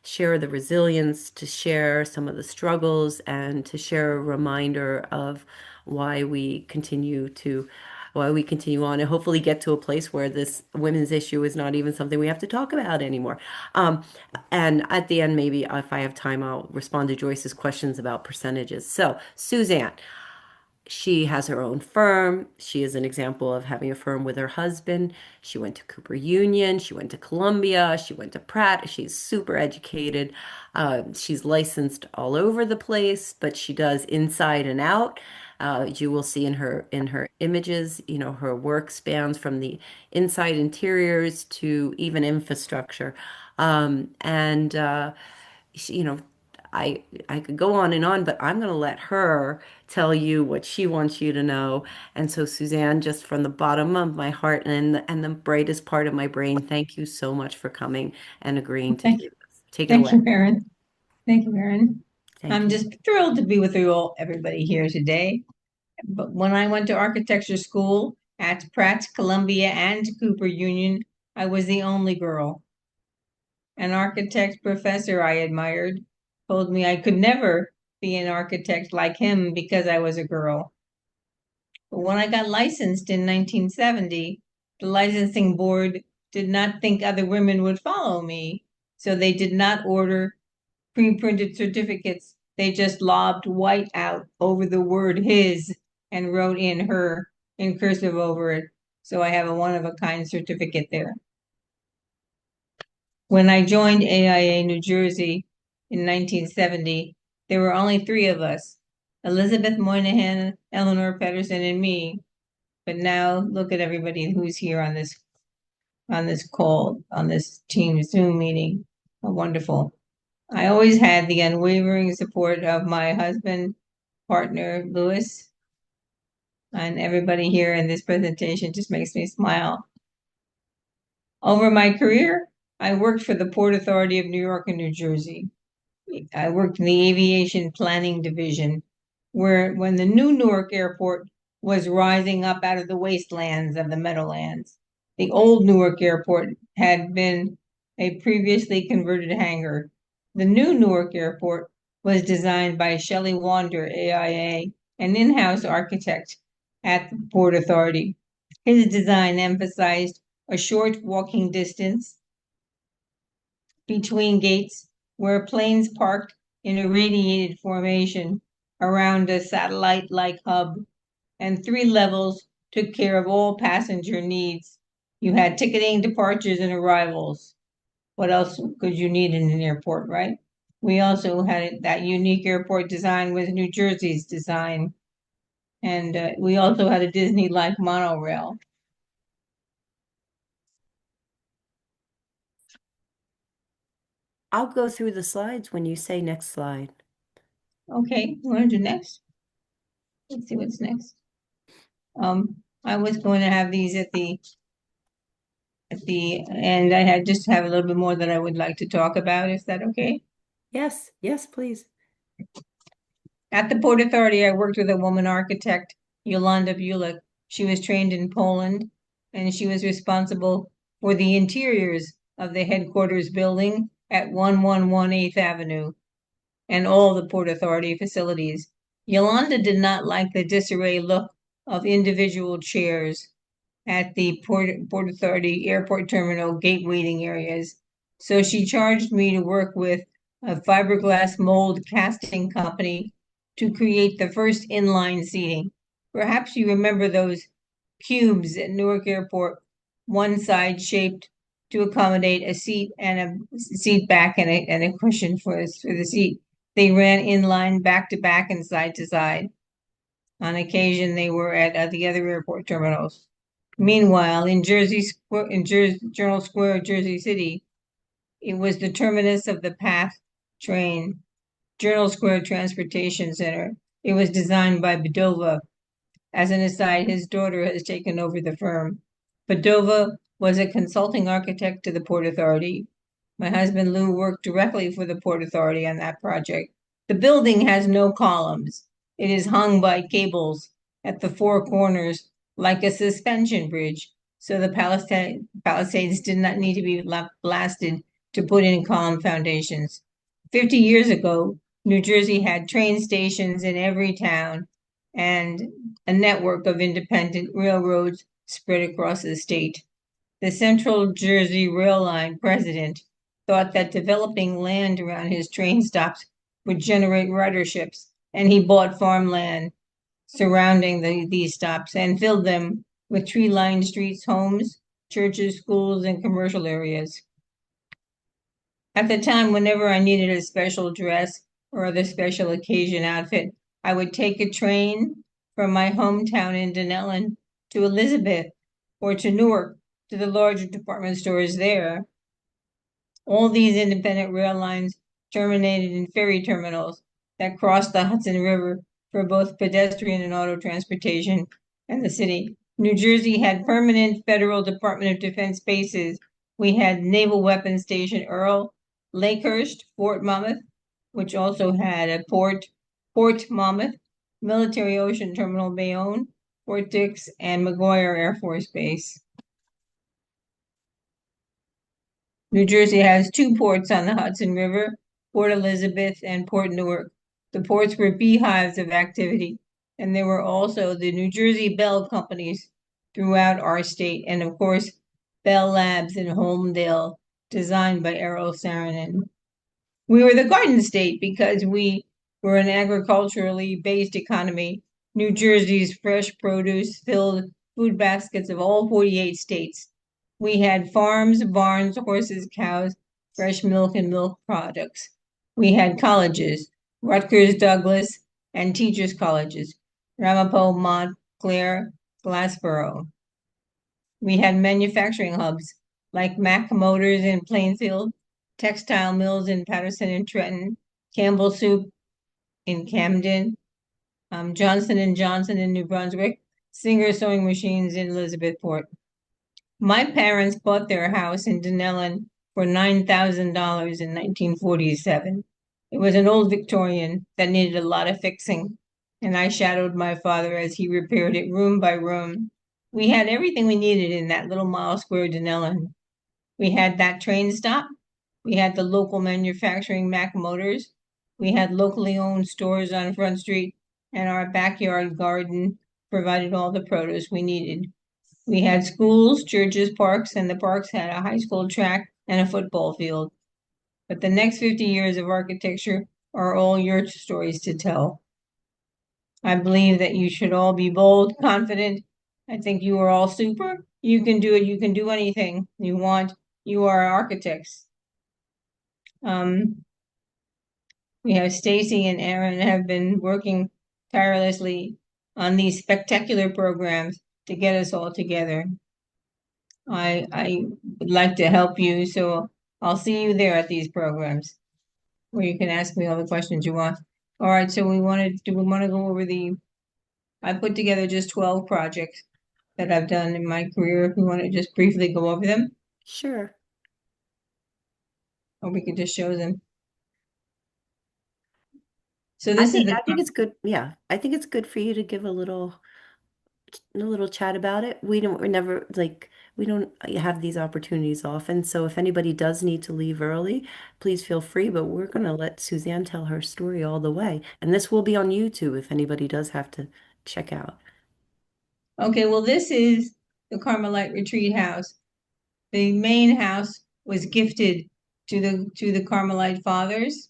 A: share the resilience, to share some of the struggles, and to share a reminder of why we continue to why we continue on and hopefully get to a place where this women's issue is not even something we have to talk about anymore. And at the end, maybe if I have time, I'll respond to Joyce's questions about percentages. So, Suzanne, she has her own firm. She is an example of having a firm with her husband. She went to Cooper Union. She went to Columbia. She went to Pratt. She's super educated. She's licensed all over the place, but she does inside and out. You will see in her images, her work spans from the inside interiors to even infrastructure. And she, I could go on and on, but I'm going to let her tell you what she wants you to know. And so, Suzanne, just from the bottom of my heart and the brightest part of my brain, thank you so much for coming and agreeing to do
D: Thank you.
A: this. Take it
D: Thank
A: away.
D: you, Erin. Thank you, Erin.
A: Thank
D: I'm
A: you.
D: just thrilled to be with you all, everybody here today. But when I went to architecture school at Pratt, Columbia, and Cooper Union, I was the only girl. An architect professor I admired told me I could never be an architect like him because I was a girl. But when I got licensed in 1970, the licensing board did not think other women would follow me, so they did not order pre-printed certificates. They just lobbed white out over the word his and wrote in her in cursive over it. So I have a one-of-a-kind certificate there. When I joined AIA New Jersey in 1970, there were only three of us, Elizabeth Moynihan, Eleanor Pedersen, and me. But now look at everybody who's here on this call, on this team Zoom meeting. Oh, wonderful. I always had the unwavering support of my husband, partner, Louis, and everybody here in this presentation just makes me smile. Over my career, I worked for the Port Authority of New York and New Jersey. I worked in the aviation planning division, where when the new Newark Airport was rising up out of the wastelands of the Meadowlands, the old Newark Airport had been a previously converted hangar. The new Newark Airport was designed by Shelley Wander, AIA, an in-house architect at the Port Authority. His design emphasized a short walking distance between gates where planes parked in a radiated formation around a satellite-like hub, and three levels took care of all passenger needs. You had ticketing, departures, and arrivals. What else could you need in an airport, right? We also had that unique airport design was New Jersey's design. And we also had a Disney-like monorail.
A: I'll go through the slides when you say next slide.
D: Okay, you want to do next? Let's see what's next. I was going to have these at the end. I had just have a little bit more that I would like to talk about. Is that okay?
A: Yes, yes, please.
D: At the Port Authority, I worked with a woman architect, Yolanda Bulik. She was trained in Poland, and she was responsible for the interiors of the headquarters building at 1118th Avenue and all the Port Authority facilities. Yolanda did not like the disarray look of individual chairs at the Port Authority airport terminal gate waiting areas. So she charged me to work with a fiberglass mold casting company to create the first inline seating. Perhaps you remember those cubes at Newark Airport, one side shaped to accommodate a seat and a seat back and a cushion for the seat. They ran inline back to back and side to side. On occasion, they were at the other airport terminals. Meanwhile, in Journal Square, Jersey City, it was the terminus of the PATH train, Journal Square Transportation Center. It was designed by Bedova. As an aside, his daughter has taken over the firm. Bedova was a consulting architect to the Port Authority. My husband Lou worked directly for the Port Authority on that project. The building has no columns. It is hung by cables at the four corners like a suspension bridge, so the palisades did not need to be blasted to put in column foundations. 50 years ago, New Jersey had train stations in every town and a network of independent railroads spread across the state. The Central Jersey Rail Line president thought that developing land around his train stops would generate riderships, and he bought farmland surrounding these stops and filled them with tree-lined streets, homes, churches, schools, and commercial areas. At the time, whenever I needed a special dress or other special occasion outfit, I would take a train from my hometown in Dunellen to Elizabeth or to Newark to the larger department stores there. All these independent rail lines terminated in ferry terminals that crossed the Hudson River for both pedestrian and auto transportation in the city. New Jersey had permanent federal Department of Defense bases. We had Naval Weapons Station Earl, Lakehurst, Fort Monmouth, which also had a Port Monmouth, Military Ocean Terminal Bayonne, Fort Dix, and McGuire Air Force Base. New Jersey has two ports on the Hudson River, Port Elizabeth and Port Newark. The ports were beehives of activity, and there were also the New Jersey Bell companies throughout our state, and of course, Bell Labs in Holmdel, designed by Errol Saarinen. We were the Garden State because we were an agriculturally based economy. New Jersey's fresh produce filled food baskets of all 48 states. We had farms, barns, horses, cows, fresh milk, and milk products. We had colleges, Rutgers, Douglas, and teachers' colleges, Ramapo, Montclair, Glassboro. We had manufacturing hubs like Mack Motors in Plainfield, textile mills in Patterson and Trenton, Campbell Soup in Camden, Johnson & Johnson in New Brunswick, Singer sewing machines in Elizabethport. My parents bought their house in Dunellen for $9,000 in 1947. It was an old Victorian that needed a lot of fixing, and I shadowed my father as he repaired it room by room. We had everything we needed in that little mile square Dunellen. We had that train stop. We had the local manufacturing Mack Motors. We had locally owned stores on Front Street, and our backyard garden provided all the produce we needed. We had schools, churches, parks, and the parks had a high school track and a football field. But the next 50 years of architecture are all your stories to tell. I believe that you should all be bold, confident. I think you are all super. You can do it. You can do anything you want. You are architects. We have Stacy and Aaron have been working tirelessly on these spectacular programs to get us all together. I would like to help you, so I'll see you there at these programs where you can ask me all the questions you want. All right, so do we want to go over I put together just 12 projects that I've done in my career. If we want to just briefly go over them,
A: Sure.
D: or we could just show them. So
A: I
D: this is
A: think it's good. Yeah, I think it's good for you to give a little chat about it. We're never like we don't have these opportunities often. So if anybody does need to leave early, please feel free. But we're gonna let Suzanne tell her story all the way. And this will be on YouTube if anybody does have to check out.
D: Okay, well, this is the Carmelite Retreat House. The main house was gifted to the Carmelite Fathers,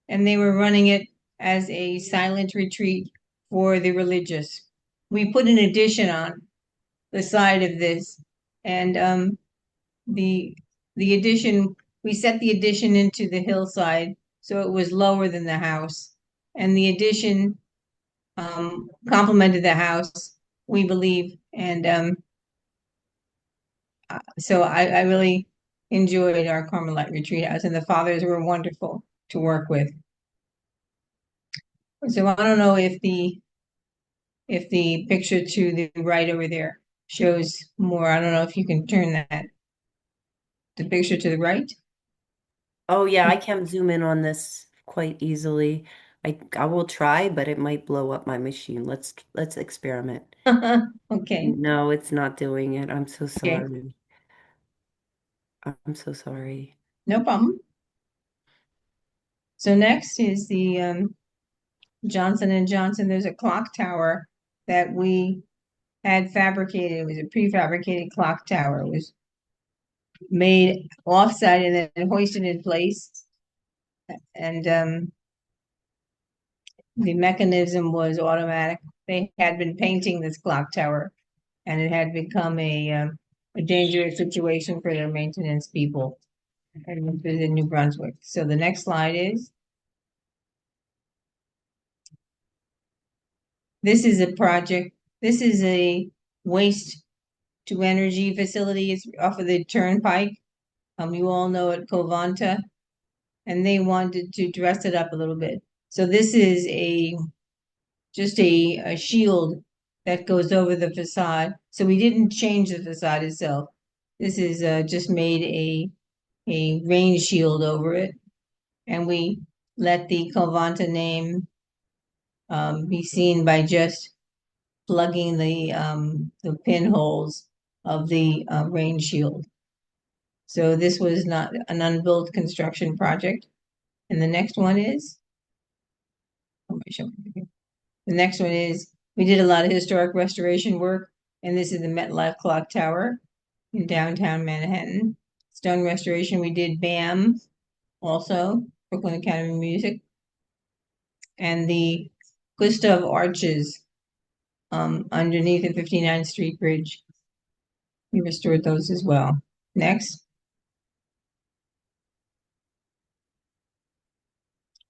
D: and they were running it as a silent retreat for the religious. We put an addition on the side of this, and the addition, we set the addition into the hillside, so it was lower than the house. And the addition complemented the house, we believe. And so I really enjoyed our Carmelite retreat house, and the fathers were wonderful to work with. So I don't know if the picture to the right over there shows more. I don't know if you can turn the picture to the right.
A: Oh yeah, I can zoom in on this quite easily. I will try, but it might blow up my machine. Let's experiment.
D: Okay.
A: No, it's not doing it. I'm so
D: Okay.
A: sorry. I'm so sorry.
D: No problem. So next is the Johnson and Johnson. There's a clock tower that we had fabricated. It was a prefabricated clock tower. It was made offsite and then hoisted in place. And the mechanism was automatic. They had been painting this clock tower, and it had become a dangerous situation for their maintenance people. And it was in New Brunswick. So the next slide is, this is a project. This is a waste to energy facility. It's off of the turnpike. You all know it, Covanta, and they wanted to dress it up a little bit. So this is just a shield that goes over the facade. So we didn't change the facade itself. This is just made a rain shield over it, and we let the Covanta name be seen by just plugging the pinholes of the rain shield. So this was not an unbuilt construction project. And the next one is, the next one is, we did a lot of historic restoration work, and this is the MetLife Clock Tower in downtown Manhattan. Stone restoration, we did BAM, also, Brooklyn Academy of Music, and the Gustav Arches underneath the 59th Street Bridge. We restored those as well. Next.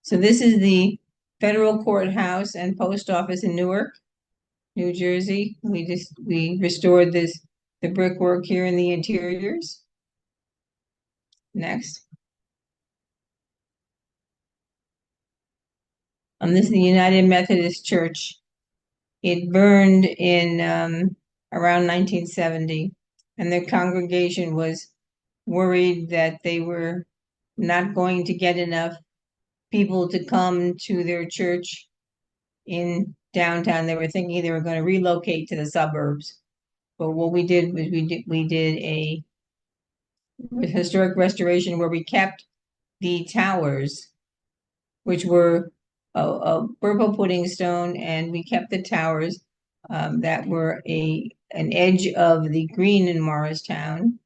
D: So this is the federal courthouse and post office in Newark, New Jersey. We restored the brickwork here in the interiors. Next. This is the United Methodist Church. It burned in around 1970, and the congregation was worried that they were not going to get enough people to come to their church in downtown. They were thinking they were going to relocate to the suburbs. But what we did was we did a historic restoration where we kept the towers, which were a purple pudding stone, and we kept the towers that were an edge of the green in Morristown,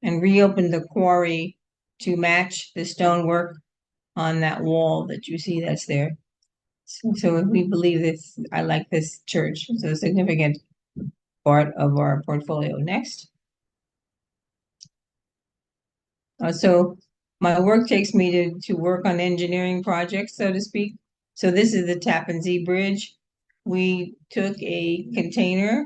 D: and reopened the quarry to match the stonework on that wall that you see that's there. So we believe this. I like this church. It's a significant part of our portfolio. Next. So my work takes me to work on engineering projects, so to speak. So this is the Tappan Zee Bridge. We took a container,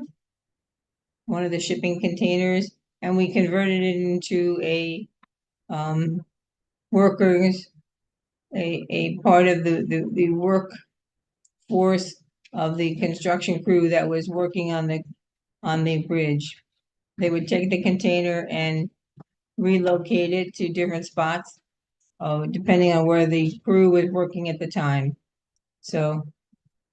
D: one of the shipping containers, and we converted it into a workers, a part of the workforce of the construction crew that was working on the bridge. They would take the container and relocate it to different spots, depending on where the crew was working at the time. So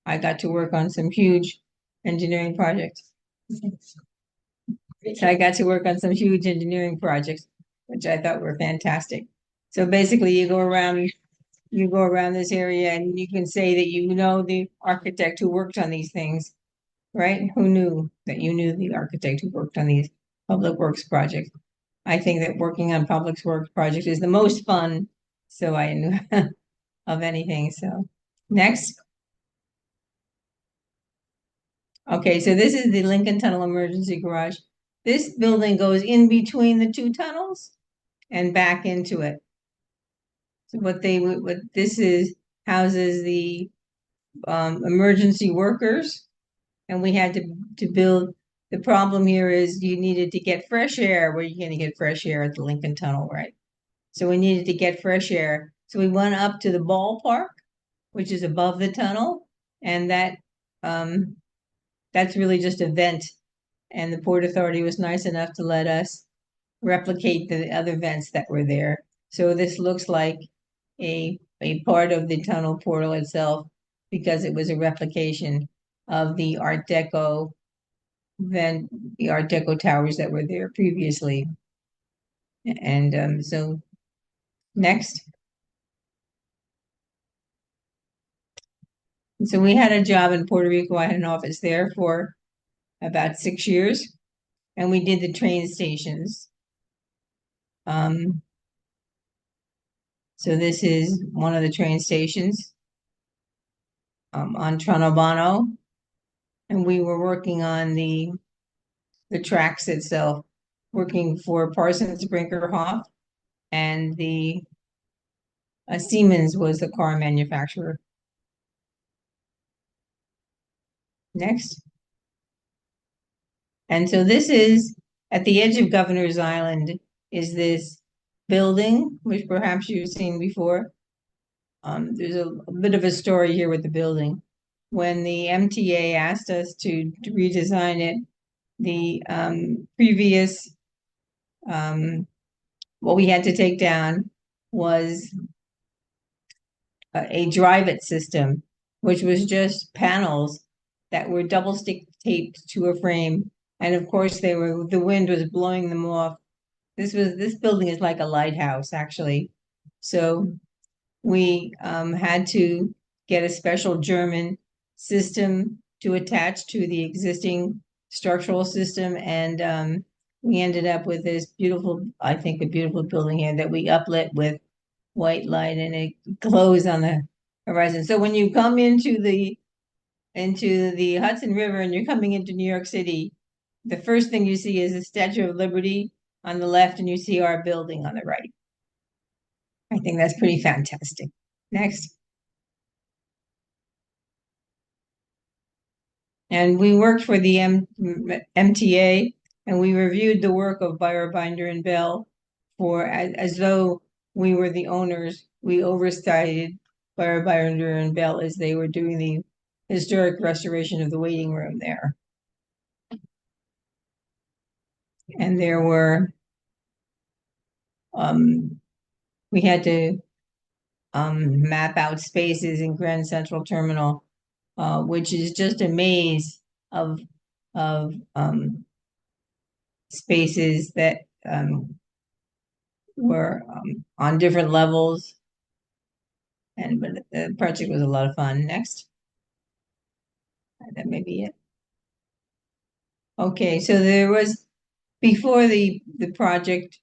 D: I got to work on some huge engineering projects. So I got to work on some huge engineering projects, which I thought were fantastic. So basically you go around this area and you can say that you know the architect who worked on these things, right? Who knew that you knew the architect who worked on these public works projects? I think that working on public works projects is the most fun. So I knew of anything. So next. Okay, so this is the Lincoln Tunnel Emergency Garage. This building goes in between the two tunnels and back into it. So what this is houses the emergency workers, and we had to build. The problem here is you needed to get fresh air. Where are you going to get fresh air at the Lincoln Tunnel, right? So we needed to get fresh air. So we went up to the ballpark, which is above the tunnel, and that's really just a vent. And the Port Authority was nice enough to let us replicate the other vents that were there. So this looks like a part of the tunnel portal itself because it was a replication of the Art Deco towers that were there previously. And so next. So we had a job in Puerto Rico. I had an office there for about 6 years, and we did the train stations. So this is one of the train stations on Tranobano, and we were working on the tracks itself, working for Parsons Brinkerhoff, and the Siemens was the car manufacturer. Next. And so this is at the edge of Governor's Island is this building, which perhaps you've seen before. There's a bit of a story here with the building. When the MTA asked us to redesign it, the previous what we had to take down was a drive-it system, which was just panels that were double stick taped to a frame, and of course the wind was blowing them off. This building is like a lighthouse, actually. So we had to get a special German system to attach to the existing structural system, and we ended up with this beautiful, I think, a beautiful building here that we uplit with white light, and it glows on the horizon. So when you come into the Hudson River and you're coming into New York City, the first thing you see is the Statue of Liberty on the left, and you see our building on the right. I think that's pretty fantastic. Next. And we worked for the MTA, and we reviewed the work of Buyer, Binder, and Bell for as though we were the owners. We oversighted Buyer, Binder, and Bell as they were doing the historic restoration of the waiting room there. And there were, we had to map out spaces in Grand Central Terminal, which is just a maze of spaces that were on different levels, but the project was a lot of fun. Next. That may be it. Okay, so there was, before the project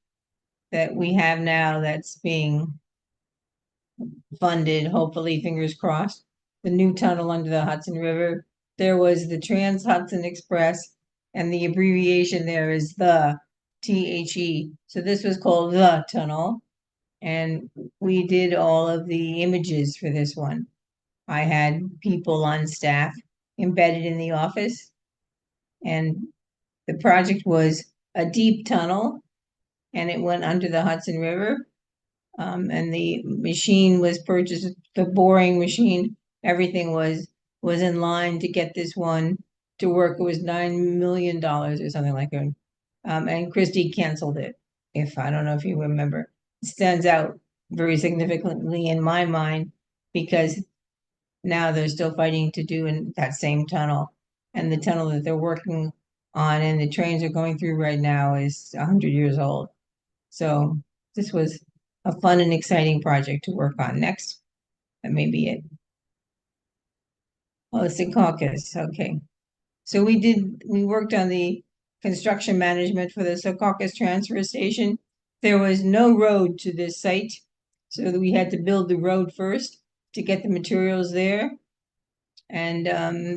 D: that we have now that's being funded, hopefully, fingers crossed, the new tunnel under the Hudson River, there was the Trans Hudson Express, and the abbreviation there is the THE. So this was called the tunnel, and we did all of the images for this one. I had people on staff embedded in the office, and the project was a deep tunnel, and it went under the Hudson River. And the machine was purchased, the boring machine, everything was in line to get this one to work. It was $9 million or something like that. And Christie canceled it. I don't know if you remember. It stands out very significantly in my mind because now they're still fighting to do in that same tunnel. And the tunnel that they're working on and the trains are going through right now is 100 years old. So this was a fun and exciting project to work on. Next. That may be it. Oh, it's the caucus. Okay. So we worked on the construction management for the Secaucus transfer station. There was no road to this site, so we had to build the road first to get the materials there. And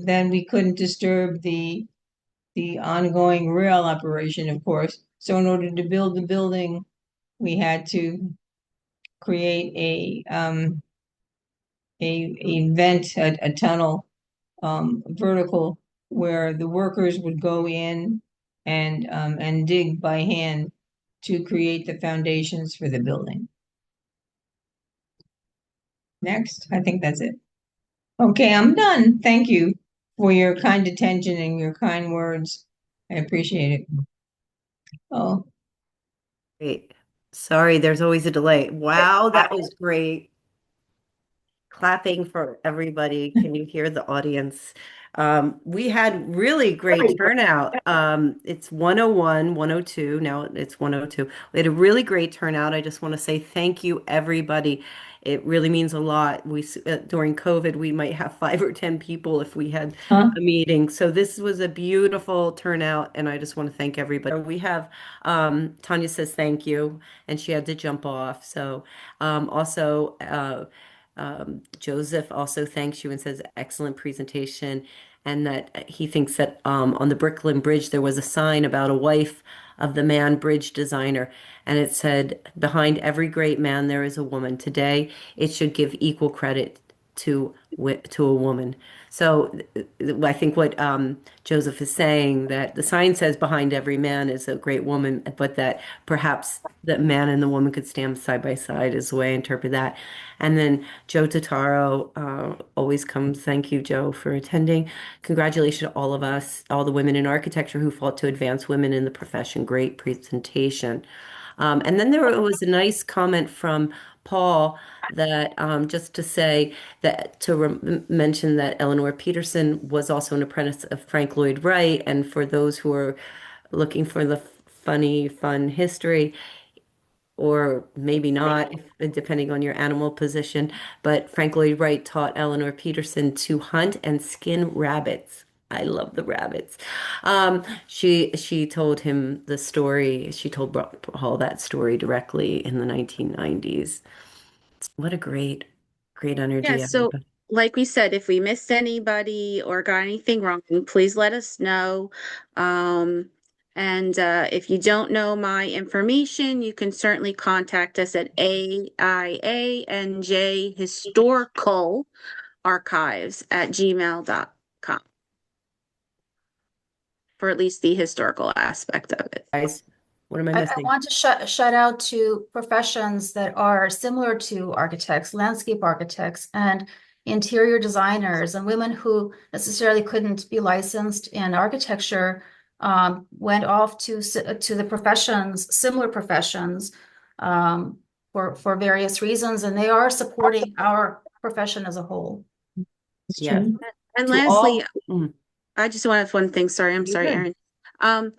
D: then we couldn't disturb the ongoing rail operation, of course. So in order to build the building, we had to create a vent, a tunnel, vertical, where the workers would go in and dig by hand to create the foundations for the building. Next, I think that's it. Okay, I'm done. Thank you for your kind attention and your kind words. I appreciate it. Oh,
A: Great. Sorry, there's always a delay. Wow, that was great. Clapping for everybody. Can you hear the audience? We had really great turnout. It's 101, 102. Now it's 102. We had a really great turnout. I just want to say thank you, everybody. It really means a lot. During COVID, we might have 5 or 10 people if we had
D: huh?
A: a meeting. So this was a beautiful turnout, and I just want to thank everybody. We have Tanya says thank you, and she had to jump off. So also. Joseph also thanks you and says excellent presentation, and that he thinks that on the Brooklyn Bridge there was a sign about a wife of the man bridge designer, and it said, "Behind every great man there is a woman." Today, it should give equal credit to a woman. So I think what Joseph is saying, that the sign says behind every man is a great woman, but that perhaps the man and the woman could stand side by side is the way I interpret that. And then Joe Totaro always comes. Thank you, Joe, for attending. Congratulations to all of us, all the women in architecture who fought to advance women in the profession. Great presentation. And then there was a nice comment from Paul that just to say that to mention that Eleanor Peterson was also an apprentice of Frank Lloyd Wright. And for those who are looking for the funny, fun history, or maybe not, depending on your animal position. But Frank Lloyd Wright taught Eleanor Peterson to hunt and skin rabbits. I love the rabbits. She told him the story. She told Paul that story directly in the 1990s. What a great
C: Yeah,
A: energy,
C: so
A: everybody.
C: like we said, if we missed anybody or got anything wrong, please let us know. Um, and if you don't know my information, you can certainly contact us at AIA NJ Historical Archives at gmail.com for at least the historical aspect of it.
A: Guys, what am I
B: I
A: missing?
B: want to shout out to professions that are similar to architects, landscape architects, and interior designers, and women who necessarily couldn't be licensed in architecture went off to the professions, similar professions, for various reasons, and they are supporting our profession as a whole.
D: it's
A: Yes.
D: true.
C: And
A: To
C: lastly,
A: all, mm,
C: I just want to have one thing. Sorry, I'm
A: you're
C: sorry,
A: good.
C: Erin. Um,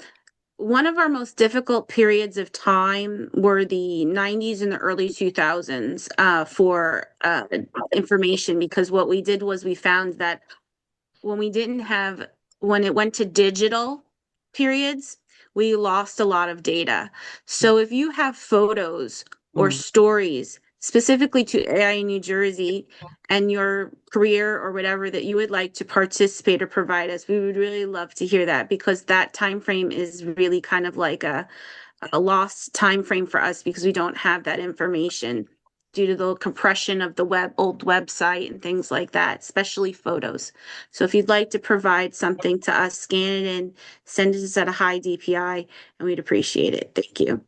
C: One of our most difficult periods of time were the 90s and the early 2000s for information, because what we did was we found that when we didn't have, when it went to digital periods, we lost a lot of data. So if you have photos or
A: Mm,
C: stories specifically to AI New Jersey and your career or whatever that you would like to participate or provide us, we would really love to hear that, because that time frame is really kind of like a lost time frame for us because we don't have that information due to the compression of the old website and things like that, especially photos. So if you'd like to provide something to us, scan it in, send it us at a high DPI, and we'd appreciate it. Thank you.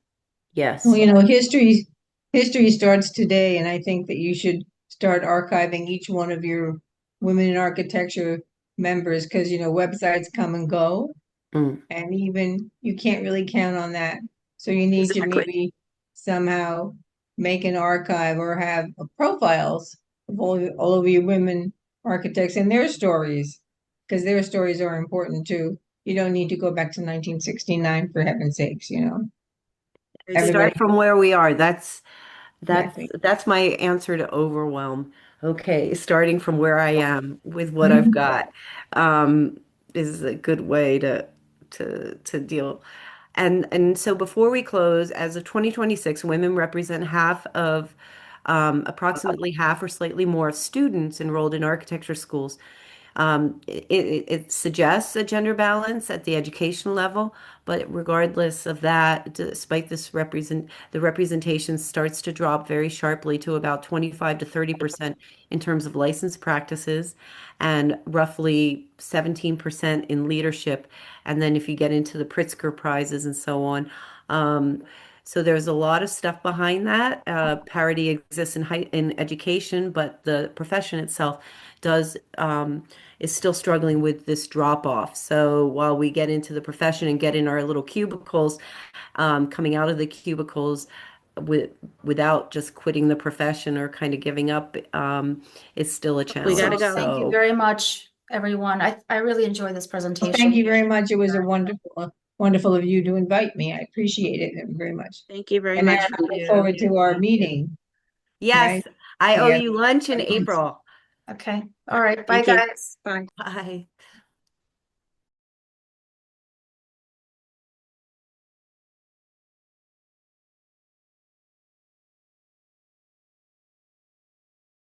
D: Well,
A: yes.
D: history starts today, and I think that you should start archiving each one of your women in architecture members, because websites come and go,
A: Mm,
D: and even you can't really count on that. So you need to
C: Exactly.
D: maybe somehow make an archive or have profiles of all of you women architects and their stories, because their stories are important too. You don't need to go back to 1969, for heaven's sakes. Everybody,
A: Start from where we are. That's
D: exactly.
A: that's my answer to overwhelm. Okay, starting from where I am with what I've
D: Mhm.
A: got is a good way to deal. And so before we close, as of 2026, women represent half of approximately half or slightly more students enrolled in architecture schools. It suggests a gender balance at the educational level, but regardless of that, despite the representation starts to drop very sharply to about 25 to 30% in terms of licensed practices and roughly 17% in leadership. And then if you get into the Pritzker prizes and so on, so there's a lot of stuff behind that. Parity exists in education, but the profession itself does is still struggling with this drop off. So while we get into the profession and get in our little cubicles, coming out of the cubicles with without just quitting the profession or kind of giving up, is still a
C: We gotta
A: challenge.
C: go.
B: Thank you
A: So
B: very much, everyone. I really enjoyed this
D: Well,
B: presentation.
D: thank you very much. It was a wonderful of you to invite me. I appreciate it very much.
C: Thank you very
D: And then
C: much.
D: I look forward to our meeting,
A: yes,
D: right?
A: I owe
D: Together.
A: you lunch in April.
B: Okay. All right. Bye,
C: Thank you.
B: guys.
C: Bye.
A: Bye.